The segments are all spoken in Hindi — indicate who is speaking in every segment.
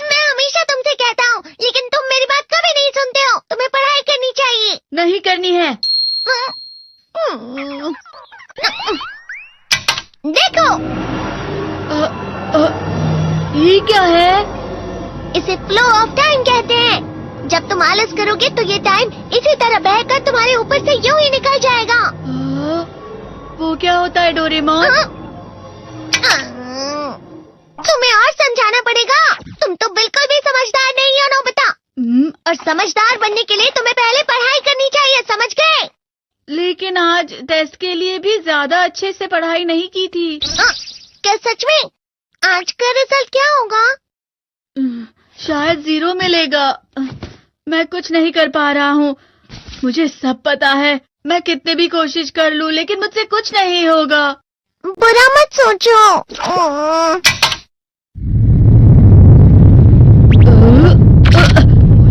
Speaker 1: मैं हमेशा तुमसे कहता हूँ, लेकिन तुम मेरी बात कभी नहीं सुनते हो। तुम्हें पढ़ाई करनी चाहिए।
Speaker 2: नहीं करनी है।
Speaker 1: देखो,
Speaker 2: ये क्या है?
Speaker 1: इसे फ्लो ऑफ टाइम कहते हैं। जब तुम आलस करोगे तो ये टाइम इसी तरह बहकर तुम्हारे ऊपर से यूं ही निकल जाएगा।
Speaker 2: वो क्या होता है डोरेमोन?
Speaker 1: तुम्हें और समझाना पड़ेगा। तुम तो बिल्कुल भी समझदार नहीं हो नोबिता। और समझदार बनने के लिए तुम्हें पहले पढ़ाई करनी चाहिए, समझ गए?
Speaker 2: लेकिन आज टेस्ट के लिए भी ज्यादा अच्छे से पढ़ाई नहीं की थी।
Speaker 1: क्या सच में? आज का रिजल्ट क्या होगा?
Speaker 2: शायद 0 मिलेगा। मैं कुछ नहीं कर पा रहा हूँ। मुझे सब पता है। मैं कितने भी कोशिश कर लूँ, लेकिन मुझसे कुछ नहीं होगा।
Speaker 1: बुरा मत सोचो।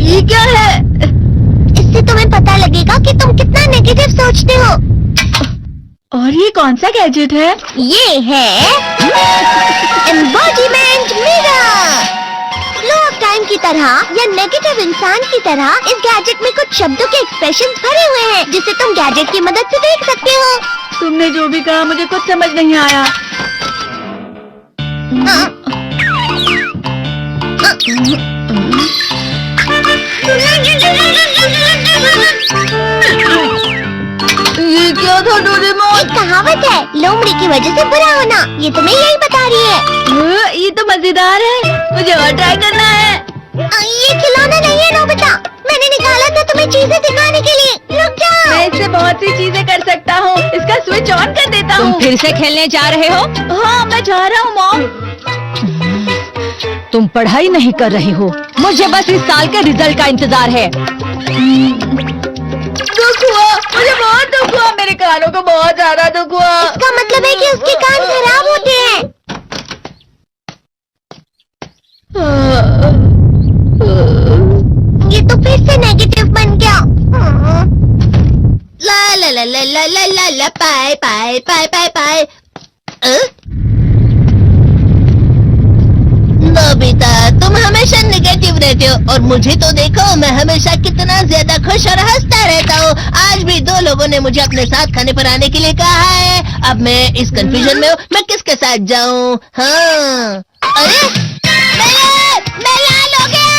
Speaker 2: ये क्या है?
Speaker 1: इससे तुम्हें पता लगेगा कि तुम कितना नेगेटिव सोचते हो।
Speaker 2: और ये कौन सा गैजेट है?
Speaker 1: ये है embodiment mirror. Flow of time की तरह या नेगेटिव इंसान की तरह इस गैजेट में कुछ शब्दों के एक्सप्रेशंस भरे हुए हैं, जिसे तुम गैजेट की मदद से देख सकते हो।
Speaker 2: तुमने जो भी कहा मुझे कुछ समझ नहीं आया। ये क्या था डोरेमोन?
Speaker 1: एक कहावत है, लोमड़ी की वजह से बुरा होना। ये तुम्हें यही बता रही है।
Speaker 2: ये तो मजेदार है। मुझे और ट्राई करना है।
Speaker 1: ये खिलौना नहीं है नोबिता। मैंने निकाला था तुम्हें चीजें दिखाने के लिए। रुक जाओ।
Speaker 2: मैं इससे बहुत सी चीजें कर सकता हूँ। इसका स्विच ऑन कर देता हूँ।
Speaker 3: तुम फिर से खेलने जा रहे हो?
Speaker 2: हाँ, मैं जा रहा हूँ मॉम।
Speaker 3: तुम पढ़ाई नहीं कर रही हो। मुझे बस इस साल के रिजल्ट का इंतजार है।
Speaker 2: दुख हुआ, मुझे बहुत दुख हुआ। मेरे कानों को बहुत ज्यादा दुख हुआ।
Speaker 1: इसका मतलब है कि उसके कान खराब होते हैं। ये तो फिर से नेगेटिव बन गया। ला ला ला ला ला ला ला ला पाए पाए पाए पाए पाए। नोबिता, तुम हमेशा नेगेटिव रहते हो और मुझे तो देखो, मैं हमेशा कितना ज्यादा खुश और हंसता रहता हूँ। आज भी 2 लोगों ने मुझे अपने साथ खाने पर आने के लिए कहा है। अब मैं इस कंफ्यूजन में हूँ, मैं किसके साथ जाऊँ? हाँ, अरे मैं लाल हो गया।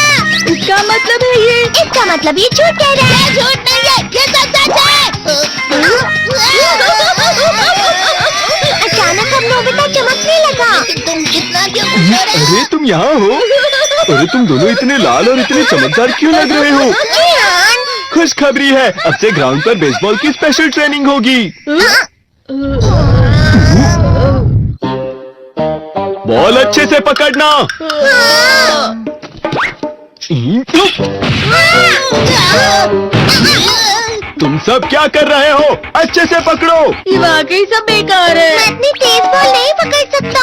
Speaker 2: इसका मतलब है ये?
Speaker 1: इसका मतलब ये झूठ कह रहा है। झूठ नहीं है, ये सच है। अचानक अब नोबिता चमकने लगा। तुम कितना क्यों खुश हो रहे हो?
Speaker 4: अरे तुम यहाँ हो? अरे तुम दोनों इतने लाल और इतने चमकदार क्यों लग रहे हो? खुशखबरी है, अब से ग्राउंड पर बेसबॉल की स्पेशल ट्रेनिंग होगी। बॉल अच्छे से पकड़ना। तुम सब क्या कर रहे हो? अच्छे से पकड़ो।
Speaker 2: ये वाकई सब बेकार है।
Speaker 1: मैं इतनी तेज बॉल नहीं पकड़ सकता।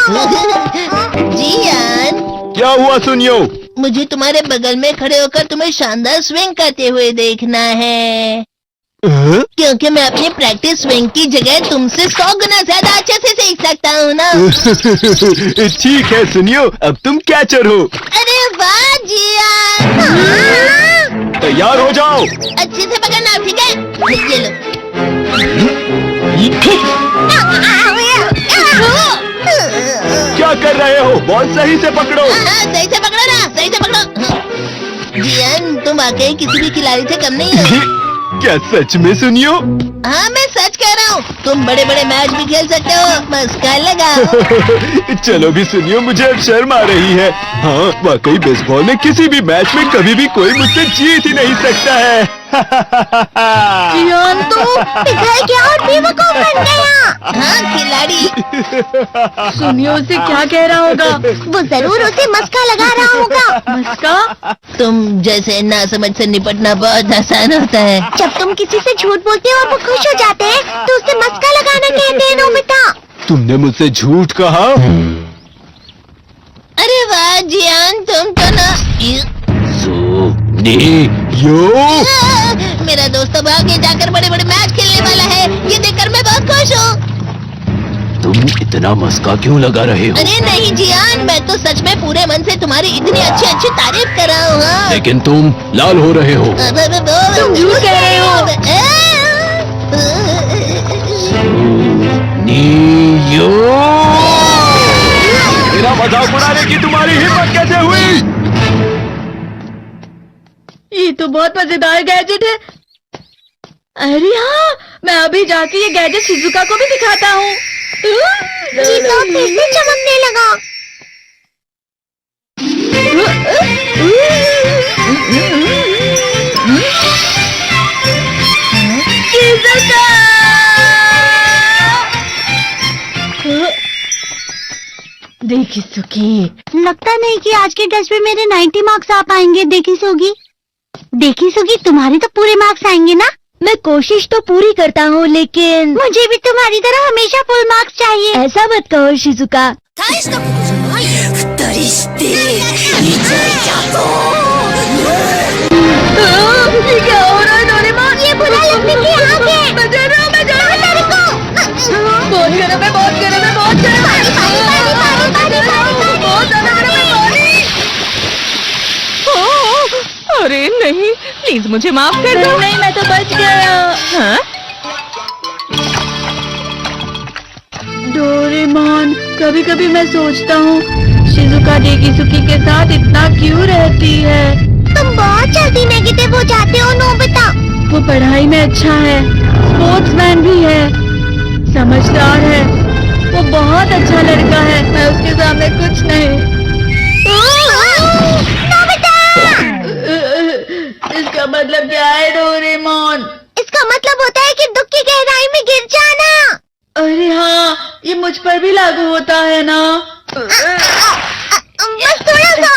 Speaker 1: जियान,
Speaker 4: क्या हुआ सुनियो?
Speaker 1: मुझे तुम्हारे बगल में खड़े होकर तुम्हें शानदार स्विंग करते हुए देखना है, क्योंकि मैं अपनी प्रैक्टिस स्विंग की जगह तुमसे 100 गुना ज्यादा अच्छे से सीख सकता हूँ ना।
Speaker 4: ठीक है सुनियो, अब तुम कैचर हो।
Speaker 1: अरे वाह जियान।
Speaker 4: तैयार हो जाओ।
Speaker 1: अच्छे से पकड़ना, ठीक है? ये लो।
Speaker 4: क्या कर रहे हो? बॉल सही से पकड़ो।
Speaker 1: सही से पकड़ो ना, सही से पकड़ो। जियान, तुम वाकई किसी भी खिलाड़ी से कम नहीं हो।
Speaker 4: क्या सच में सुनियो?
Speaker 1: हाँ, मैं सच कह रहा हूँ। तुम बड़े बड़े मैच भी खेल सकते हो, मस्का लगाओ।
Speaker 4: चलो भी सुनियो, मुझे अब शर्म आ रही है। हाँ, वाकई बेसबॉल में किसी भी मैच में कभी भी कोई मुझसे जीत ही नहीं सकता है।
Speaker 2: जियान तो
Speaker 1: पिघल गया और बेवकूफ बन गया। हाँ खिलाड़ी।
Speaker 2: सुनियो उसे क्या कह रहा होगा?
Speaker 1: वो जरूर उसे मस्का लगा रहा होगा।
Speaker 2: मस्का?
Speaker 1: तुम जैसे नासमझ से निपटना बहुत आसान होता है। जब तुम किसी से झूठ बोलते हो और वो खुश हो जाते हैं तो उसे मस्का लगाना कहते हैं नोबिता।
Speaker 4: तुमने मुझसे झूठ कहा?
Speaker 1: अरे वाह जियान, तुम तो ना मेरा दोस्त अब आगे जाकर बड़े बड़े मैच खेलने वाला है। ये देखकर मैं बहुत खुश हूँ।
Speaker 4: तुम इतना मस्का क्यों लगा रहे हो?
Speaker 1: अरे नहीं जियान, मैं तो सच में पूरे मन से तुम्हारी इतनी अच्छी अच्छी तारीफ कर रहा हूँ। हाँ।
Speaker 4: लेकिन तुम लाल हो रहे हो।
Speaker 1: तुम
Speaker 2: झूठ कह रहे हो।
Speaker 4: नियो, मेरा मजाक उड़ाने की तुम्हारी हिम्मत कैसे हुई?
Speaker 2: ये तो बहुत मजेदार गैजेट है। अरे हाँ, मैं अभी जाके ये गैजेट शिजुका को भी दिखाता हूँ।
Speaker 1: चीता फिर से चमकने लगा।
Speaker 2: शिजुका! देखी सुखी,
Speaker 5: लगता नहीं कि आज के टेस्ट में मेरे 90 मार्क्स आ पाएंगे। देखी सोगी तुम्हारे तो पूरे मार्क्स आएंगे ना?
Speaker 3: मैं कोशिश तो पूरी करता हूँ, लेकिन
Speaker 5: मुझे भी तुम्हारी तरह हमेशा फुल मार्क्स चाहिए।
Speaker 3: ऐसा मत कहो शिजुका।
Speaker 2: ये क्या हो रहा है डोरेमोन?
Speaker 5: ये बुरा लगने की आग है।
Speaker 2: मैं डर रहा हूँ, मैं डर रहा हूँ।
Speaker 5: तेरे को
Speaker 2: बहुत गर्म है, बहुत गर्म है, बहुत गर्म है। बहुत ज्यादा गर्म है पानी।
Speaker 3: अरे नहीं, प्लीज मुझे माफ कर दो।
Speaker 2: नहीं, मैं तो बच गया।
Speaker 3: हाँ?
Speaker 2: डोरेमोन, कभी कभी मैं सोचता हूँ शिजुका डेकिसुकी के साथ इतना क्यों रहती है।
Speaker 5: तुम बहुत जल्दी नेगेटिव हो जाते हो नोबिता।
Speaker 2: वो पढ़ाई में अच्छा है, स्पोर्ट्समैन भी है, समझदार है, वो बहुत अच्छा लड़का है। मैं उसके सामने कुछ नहीं। इसका मतलब क्या है डोरेमोन?
Speaker 5: इसका मतलब होता है कि दुख की गहराई में गिर जाना।
Speaker 2: अरे हाँ, ये मुझ पर भी लागू होता है ना।
Speaker 5: बस थोड़ा सा।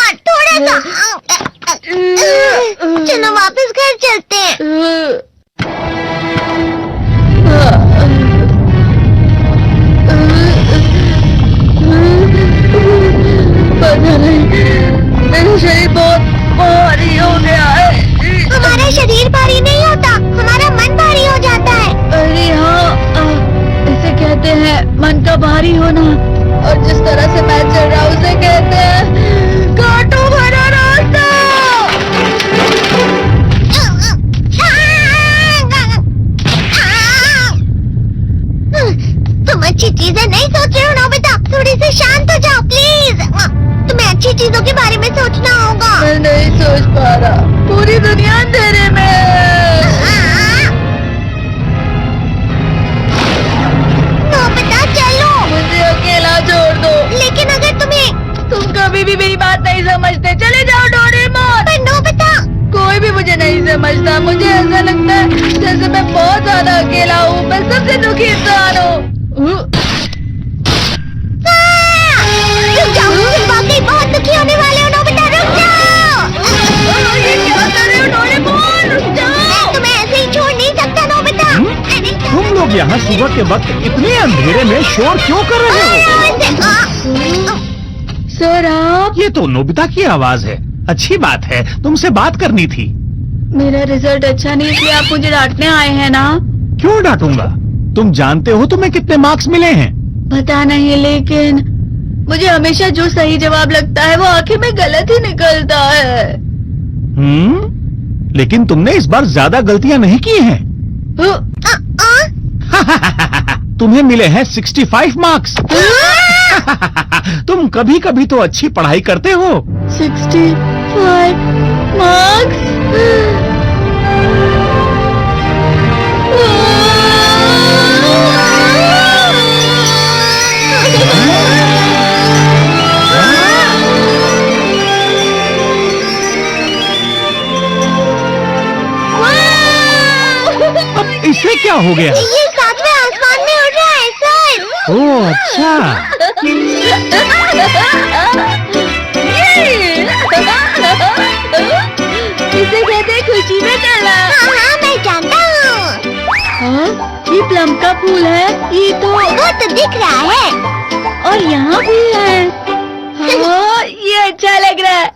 Speaker 5: चलो वापस घर चलते हैं।
Speaker 2: पता नहीं, मेरा शरीर बहुत भारी हो गया है।
Speaker 5: हमारा शरीर भारी नहीं होता, हमारा मन भारी हो जाता है।
Speaker 2: अरे हाँ, इसे कहते हैं मन का भारी होना। और जिस तरह से मैं चल रहा हूँ उसे कहते हैं कांटों भरा रास्ता।
Speaker 5: तुम अच्छी चीजें नहीं सोच रहे हो नोबिता, थोड़ी सी शांत हो जाओ प्लीज। तुम्हें अच्छी चीजों के बारे में सोचना होगा।
Speaker 2: मैं नहीं सोच पा रहा, पूरी दुनिया अंधेरे में है।
Speaker 5: नोबिता चलो।
Speaker 2: मुझे अकेला छोड़ दो।
Speaker 5: लेकिन अगर
Speaker 2: तुम कभी भी मेरी बात नहीं समझते, चले जाओ डोरेमोन।
Speaker 5: पर नोबिता,
Speaker 2: कोई भी मुझे नहीं समझता। मुझे ऐसा लगता है जैसे मैं बहुत ज्यादा अकेला हूँ, मैं सबसे दुखी इंसान हूँ।
Speaker 5: रुक जाओ, तुम वाकई बहुत दुखी होने वाले हो नोबिता, रुक जाओ।
Speaker 2: ये क्या कर रहे हो डोरेमोन? रुक जाओ।
Speaker 5: मैं तुम्हें ऐसे ही छोड़ नहीं सकता नोबिता।
Speaker 6: तुम लोग यहाँ सुबह के वक्त इतने अंधेरे में शोर क्यों कर रहे हो?
Speaker 2: सर आप?
Speaker 6: ये तो नोबिता की आवाज है। अच्छी बात है, तुमसे बात करनी थी।
Speaker 2: मेरा रिजल्ट अच्छा नहीं, इसलिए आप मुझे डांटने आए हैं ना?
Speaker 6: क्यों डांटूंगा? तुम जानते हो तुम्हें कितने मार्क्स मिले हैं?
Speaker 2: पता नहीं, लेकिन मुझे हमेशा जो सही जवाब लगता है वो आखिर में गलत ही निकलता है।
Speaker 6: लेकिन तुमने इस बार ज्यादा गलतियां नहीं की हैं। तुम्हें मिले हैं 65 मार्क्स। तुम कभी कभी तो अच्छी पढ़ाई करते हो।
Speaker 2: 65 मार्क्स?
Speaker 6: अब इससे क्या हो गया?
Speaker 5: ये सातवें आसमान में उड़ रहा है सर।
Speaker 6: ओह अच्छा।
Speaker 2: इसे कहते हैं खुशी में चलना।
Speaker 5: हाँ, मैं जानता हूँ।
Speaker 2: हाँ, ये प्लम का फूल है। ये तो
Speaker 5: वो तो दिख रहा है।
Speaker 2: और यहाँ भी है। हाँ, ये अच्छा लग रहा है।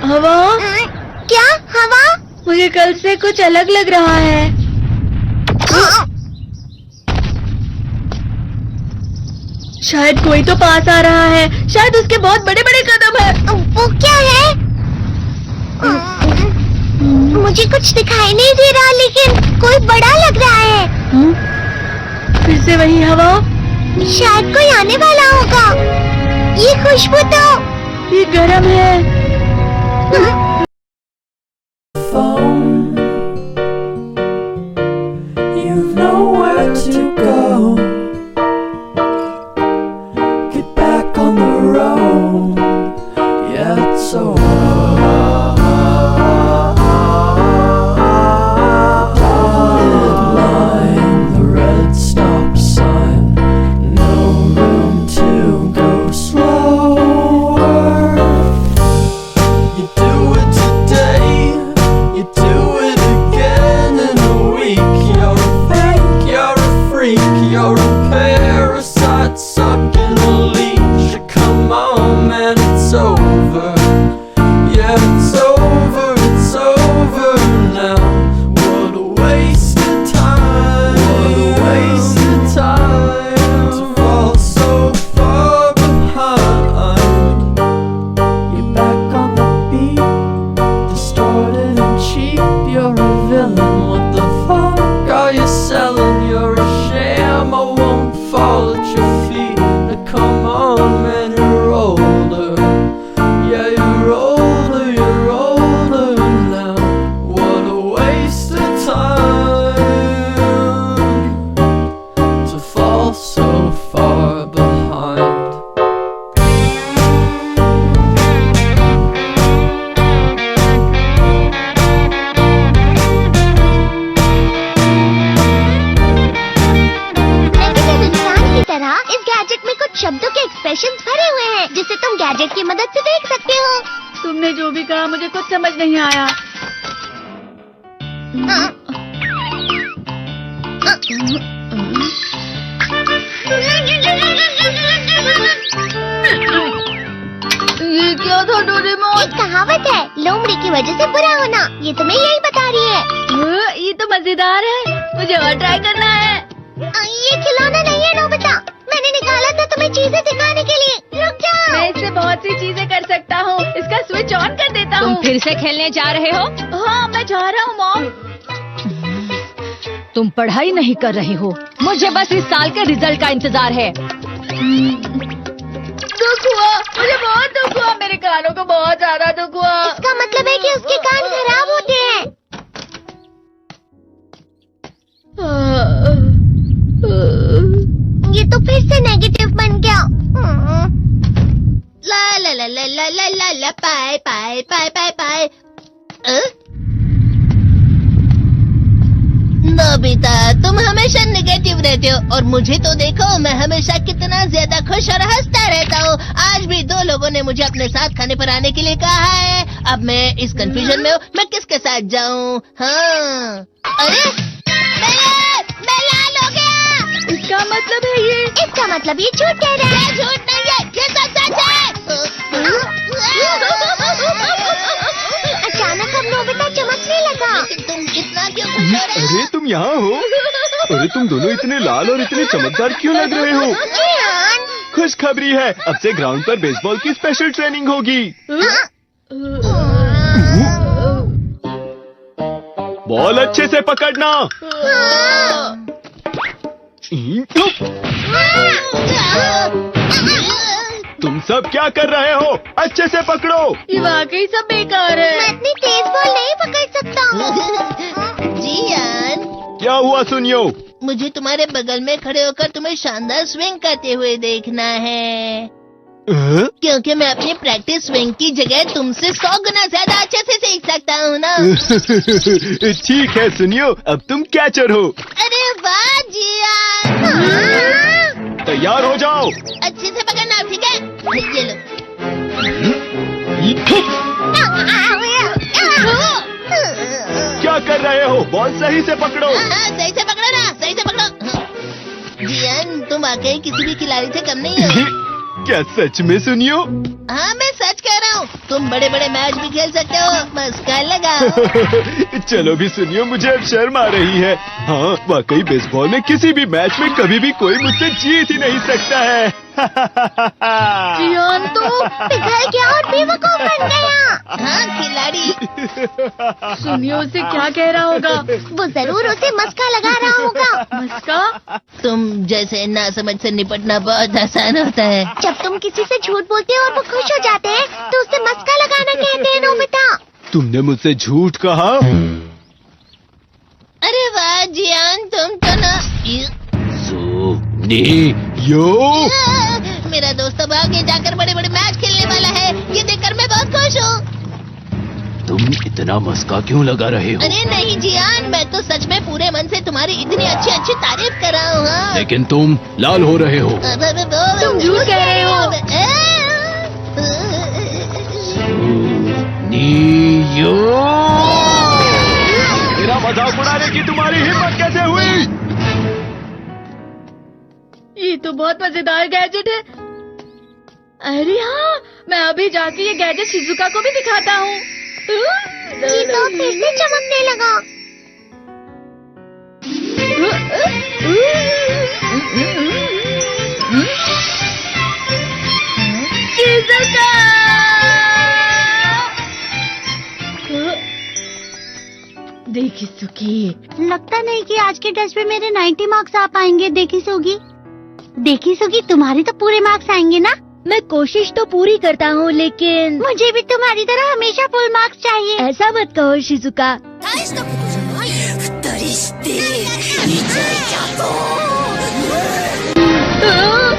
Speaker 2: हवा?
Speaker 5: क्या हवा?
Speaker 2: मुझे कल से कुछ अलग लग रहा है। शायद कोई तो पास आ रहा है। शायद उसके बहुत बड़े बड़े कदम है।
Speaker 5: वो क्या है? मुझे कुछ दिखाई नहीं दे रहा, लेकिन कोई बड़ा लग रहा है।
Speaker 2: फिर से वही हवा।
Speaker 5: शायद कोई आने वाला होगा। ये खुशबू तो
Speaker 2: ये गर्म है।
Speaker 7: You've nowhere to go. Get back on the road. Yeah, it's over. Dotted line, the red stop sign. No room to go slower. You do it today, you do it again in a week. You're a fake, you're a freak, you're a parasite sucking a leech. Come on, man, it's over. Yeah, it's over now. What a waste of time. What a waste of time to fall so far behind. You're back on the beat, distorted and cheap. You're a villain. What the fuck are you selling? You're a sham. I won't fall at your feet. Now come on, man, you're older. Yeah, you're older now. What a waste of time to fall so far behind.
Speaker 5: Negative इंसान की तरह इस गैजेट में कुछ शब्दों के एक्सप्रेशंस भरे हुए हैं, जिसे तुम गैजेट की मदद से देख सकते हो।
Speaker 2: तुमने जो भी कहा मुझे कुछ समझ नहीं आया। ये क्या था डोरेमोन?
Speaker 5: एक कहावत है, लोमड़ी की वजह से बुरा होना। ये तुम्हें यही बता रही है।
Speaker 2: ये तो मजेदार है। मुझे और ट्राई करना है।
Speaker 5: ये खिलौना नहीं है नोबिता, मैंने निकाला था तुम्हें चीजें दिखाने के लिए। रुक जाओ।
Speaker 2: मैं इससे बहुत सी चीजें कर सकता हूँ। इसका स्विच ऑन कर देता
Speaker 3: तुम
Speaker 2: हूँ।
Speaker 3: फिर से खेलने जा रहे हो?
Speaker 2: हाँ, मैं जा रहा हूँ मॉम।
Speaker 3: तुम पढ़ाई नहीं कर रही हो। मुझे बस इस साल के रिजल्ट का इंतजार है।
Speaker 2: दुख हुआ, मुझे बहुत दुख हुआ। मेरे कानों को बहुत ज्यादा दुख हुआ।
Speaker 5: इसका मतलब है कि उसके कान खराब होते हैं। ये तो फिर से नेगेटिव बन गया।
Speaker 1: ला ला ला ला ला ला ला ला पाए पाए पाए पाए पाए। नोबिता, तुम हमेशा नेगेटिव रहते हो और मुझे तो देखो, मैं हमेशा कितना ज्यादा खुश और हंसता रहता हूँ। आज भी 2 लोगों ने मुझे अपने साथ खाने पर आने के लिए कहा है। अब मैं इस कंफ्यूजन में हूँ, मैं किसके साथ जाऊँ? हाँ, अरे मैं लाल हो गया।
Speaker 2: इसका मतलब है ये?
Speaker 5: इसका मतलब ये झूठ कह रहा है।
Speaker 1: झूठ नहीं है, ये सच है।
Speaker 5: अचानक अब नोबिता चमकने लगा।
Speaker 1: तुम इतना क्यों खुश हो रहे हो?
Speaker 4: अरे तुम यहाँ हो? अरे तुम दोनों इतने लाल और इतने चमकदार क्यों लग रहे हो?
Speaker 5: जियान,
Speaker 4: खुशखबरी है, अब से ग्राउंड पर बेसबॉल की स्पेशल ट्रेनिंग होगी। बॉल अच्छे से पकड़ना। तुम सब क्या कर रहे हो? अच्छे से पकड़ो।
Speaker 2: ये वाकई सब बेकार
Speaker 5: मैं
Speaker 2: है।
Speaker 5: इतनी तेज बॉल नहीं पकड़ सकता।
Speaker 1: जियान,
Speaker 4: क्या हुआ सुनियो?
Speaker 1: मुझे तुम्हारे बगल में खड़े होकर तुम्हें शानदार स्विंग करते हुए देखना है, क्योंकि मैं अपनी प्रैक्टिस स्विंग की जगह तुमसे 100 गुना ज्यादा अच्छे से सीख सकता हूँ ना।
Speaker 4: ठीक है सुनियो, अब तुम कैचर हो।
Speaker 1: अरे वाह जियान,
Speaker 4: तैयार हो जाओ।
Speaker 1: अच्छे से पकड़ना, ठीक है? ये लो।
Speaker 4: क्या कर रहे हो? बॉल सही से पकड़ो।
Speaker 1: हाँ, सही से पकड़ो ना, सही से पकड़ो। जियान, तुम वाकई किसी भी खिलाड़ी से कम नहीं हो।
Speaker 4: क्या सच में सुनियो?
Speaker 1: हाँ, मैं सच कह रहा हूँ। तुम बड़े बड़े मैच भी खेल सकते हो, मस्का लगाओ।
Speaker 4: चलो भी सुनियो, मुझे अब शर्म आ रही है। हाँ, वाकई बेसबॉल में किसी भी मैच में कभी भी कोई मुझसे जीत ही नहीं सकता है।
Speaker 2: जियान तो
Speaker 5: पिघल गया और बेवकूफ बन गया।
Speaker 1: हाँ खिलाड़ी।
Speaker 2: सुनिए उसे क्या कह रहा होगा।
Speaker 5: वो जरूर उसे मस्का लगा रहा होगा।
Speaker 2: मस्का?
Speaker 1: तुम जैसे नासमझ से निपटना बहुत आसान होता है।
Speaker 5: जब तुम किसी से झूठ बोलते हो और वो खुश हो जाते हैं तो उसे मस्का लगाना कहते हैं नोबिता।
Speaker 4: तुमने मुझसे झूठ कहा?
Speaker 1: अरे वाह जियान, तुम तो ना मेरा दोस्त अब आगे जाकर बड़े बड़े मैच खेलने वाला है। ये देखकर मैं बहुत खुश हूँ।
Speaker 4: तुम इतना मस्का क्यों लगा रहे हो?
Speaker 1: अरे नहीं जियान, मैं तो सच में पूरे मन से तुम्हारी इतनी अच्छी अच्छी तारीफ कर रहा हूँ। हाँ।
Speaker 4: लेकिन तुम लाल हो रहे हो।
Speaker 1: तुम
Speaker 2: झूठ कह रहे हो।
Speaker 4: मेरा मजाक उड़ाने की तुम्हारी हिम्मत कैसे हुई?
Speaker 2: ये तो बहुत मजेदार गैजेट है। अरे हाँ, मैं अभी जाके ये गैजेट शिजुका को भी दिखाता हूँ।
Speaker 5: चीतो फिर से चमकने लगा।
Speaker 2: शिजुका! देखी सुखी,
Speaker 5: लगता नहीं कि आज के टेस्ट में मेरे 90 मार्क्स आ पाएंगे। देखी सोगी तुम्हारे तो पूरे मार्क्स आएंगे ना?
Speaker 3: मैं कोशिश तो पूरी करता हूँ लेकिन
Speaker 5: मुझे भी तुम्हारी तरह हमेशा फुल मार्क्स चाहिए।
Speaker 3: ऐसा मत कहो शिजुका।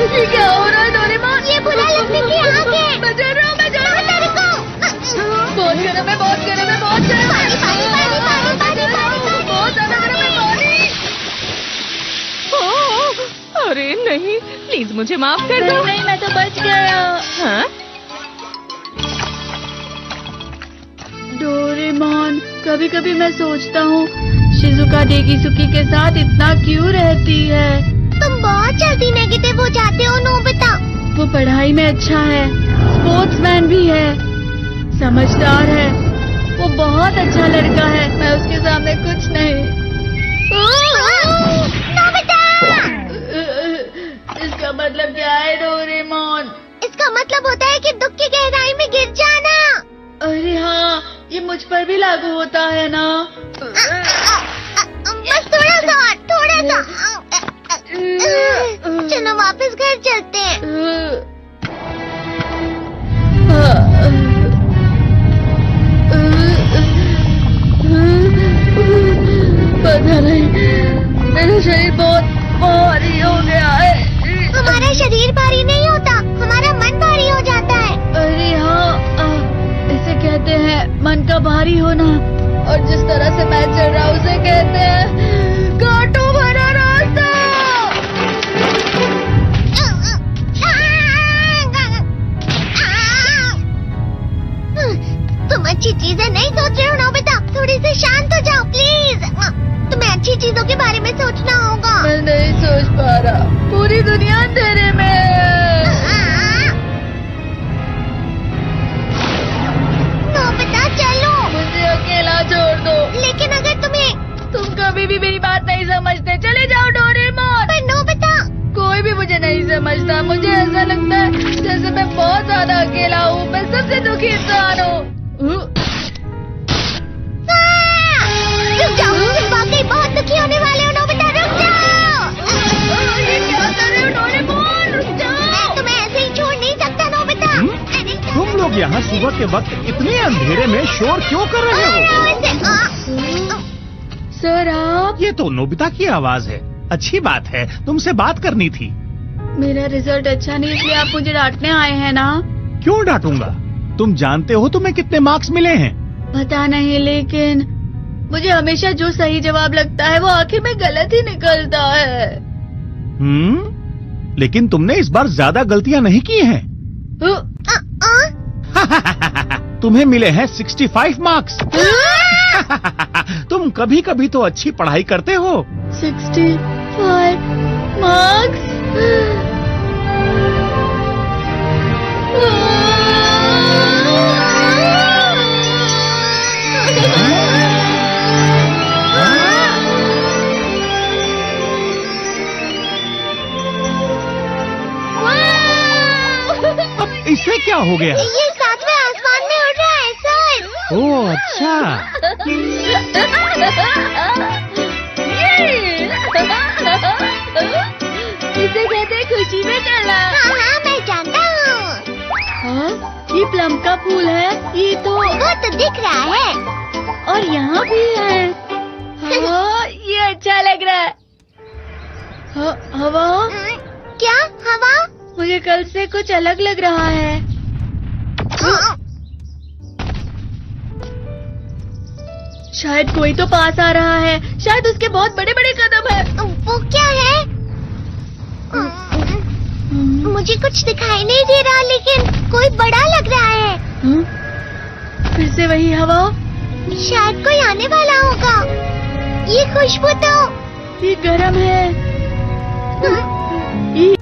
Speaker 2: ये क्या हो रहा है डोरेमोन?
Speaker 5: ये बुरा लगने की आग है।
Speaker 2: मैं डर रहा हूँ, मैं डर रहा हूँ। बहुत गर्म है, बहुत गर्म है, बहुत गर्म है। बहुत ज्यादा गर्म है पानी।
Speaker 3: अरे नहीं, प्लीज मुझे माफ कर दो।
Speaker 2: नहीं, मैं तो बच गया।
Speaker 3: हाँ?
Speaker 2: डोरेमोन, कभी कभी मैं सोचता हूँ शिजुका डेकिसुकी के साथ इतना क्यों रहती है।
Speaker 5: तुम बहुत जल्दी नेगेटिव हो जाते हो नोबिता।
Speaker 2: वो पढ़ाई में अच्छा है, स्पोर्ट्समैन भी है, समझदार है। वो बहुत अच्छा लड़का है। मैं उसके सामने कुछ नहीं।
Speaker 5: नोबिता!
Speaker 2: इसका मतलब क्या है डोरेमोन?
Speaker 5: इसका मतलब होता है कि दुख की गहराई में गिर जाना।
Speaker 2: अरे हाँ, ये मुझ पर भी लागू होता है ना।
Speaker 5: बस थोड़ा सा और, थोड़ा सा। चलो वापस घर चलते हैं।
Speaker 2: पता नहीं, मेरा शरीर बहुत भारी हो गया है।
Speaker 5: हमारा शरीर भारी नहीं होता, हमारा मन भारी हो जाता है।
Speaker 2: अरे हाँ, इसे कहते हैं मन का भारी होना। और जिस तरह से मैं चल रहा हूँ उसे कहते हैं कांटों भरा रास्ता।
Speaker 5: तुम अच्छी चीजें नहीं सोच रहे हो नोबिता। थोड़ी सी शांत हो जाओ प्लीज। तुम्हें अच्छी चीजों के बारे में सोचना होगा।
Speaker 2: मैं नहीं सोच पा रहा, पूरी दुनिया अंधेरे में है।
Speaker 5: नोबिता चलो।
Speaker 2: मुझे अकेला छोड़ दो।
Speaker 5: लेकिन अगर
Speaker 2: तुम कभी भी मेरी बात नहीं समझते, चले जाओ डोरेमोन।
Speaker 5: पर नोबिता,
Speaker 2: कोई भी मुझे नहीं समझता। मुझे ऐसा लगता है जैसे मैं बहुत ज्यादा अकेला हूँ। मैं सबसे दुखी इंसान हूँ।
Speaker 5: रुक जाओ, तुम वाकई बहुत दुखी होने वाले हो नोबिता। रुक जाओ।
Speaker 2: ये क्या कर रहे हो डोरेमोन? रुक जाओ।
Speaker 5: मैं तुम्हें ऐसे ही छोड़ नहीं सकता नोबिता।
Speaker 6: तुम लोग यहाँ सुबह के वक्त इतने अंधेरे में शोर क्यों कर रहे हो?
Speaker 2: सर आप?
Speaker 6: ये तो नोबिता की आवाज है। अच्छी बात है, तुमसे बात करनी थी।
Speaker 2: मेरा रिजल्ट अच्छा नहीं, इसलिए आप मुझे डांटने आए हैं ना?
Speaker 6: क्यों डांटूंगा? तुम जानते हो तुम्हें कितने मार्क्स मिले हैं?
Speaker 2: पता नहीं, लेकिन मुझे हमेशा जो सही जवाब लगता है वो आखिर में गलत ही निकलता है।
Speaker 6: लेकिन तुमने इस बार ज्यादा गलतियां नहीं की हैं। तुम्हें मिले हैं 65 मार्क्स। तुम कभी कभी तो अच्छी पढ़ाई करते हो।
Speaker 2: 65 मार्क्स?
Speaker 6: इसे क्या हो गया?
Speaker 5: ये 7वें आसमान में उड़ रहा है सर।
Speaker 6: ओह अच्छा।
Speaker 2: इसे कहते हैं खुशी में चलना।
Speaker 5: हाँ मैं जानता हूँ।
Speaker 2: हाँ, ये प्लम का फूल है। ये तो
Speaker 5: वो तो दिख रहा है।
Speaker 2: और यहाँ भी है। हाँ, ये अच्छा लग रहा है। हवा,
Speaker 5: क्या हवा?
Speaker 2: मुझे कल से कुछ अलग लग रहा है। शायद कोई तो पास आ रहा है। शायद उसके बहुत बड़े बड़े कदम है।
Speaker 5: वो क्या है? मुझे कुछ दिखाई नहीं दे रहा, लेकिन कोई बड़ा लग रहा है।
Speaker 2: फिर से वही हवा।
Speaker 5: शायद कोई आने वाला होगा। ये खुशबू तो
Speaker 2: ये गरम है। ये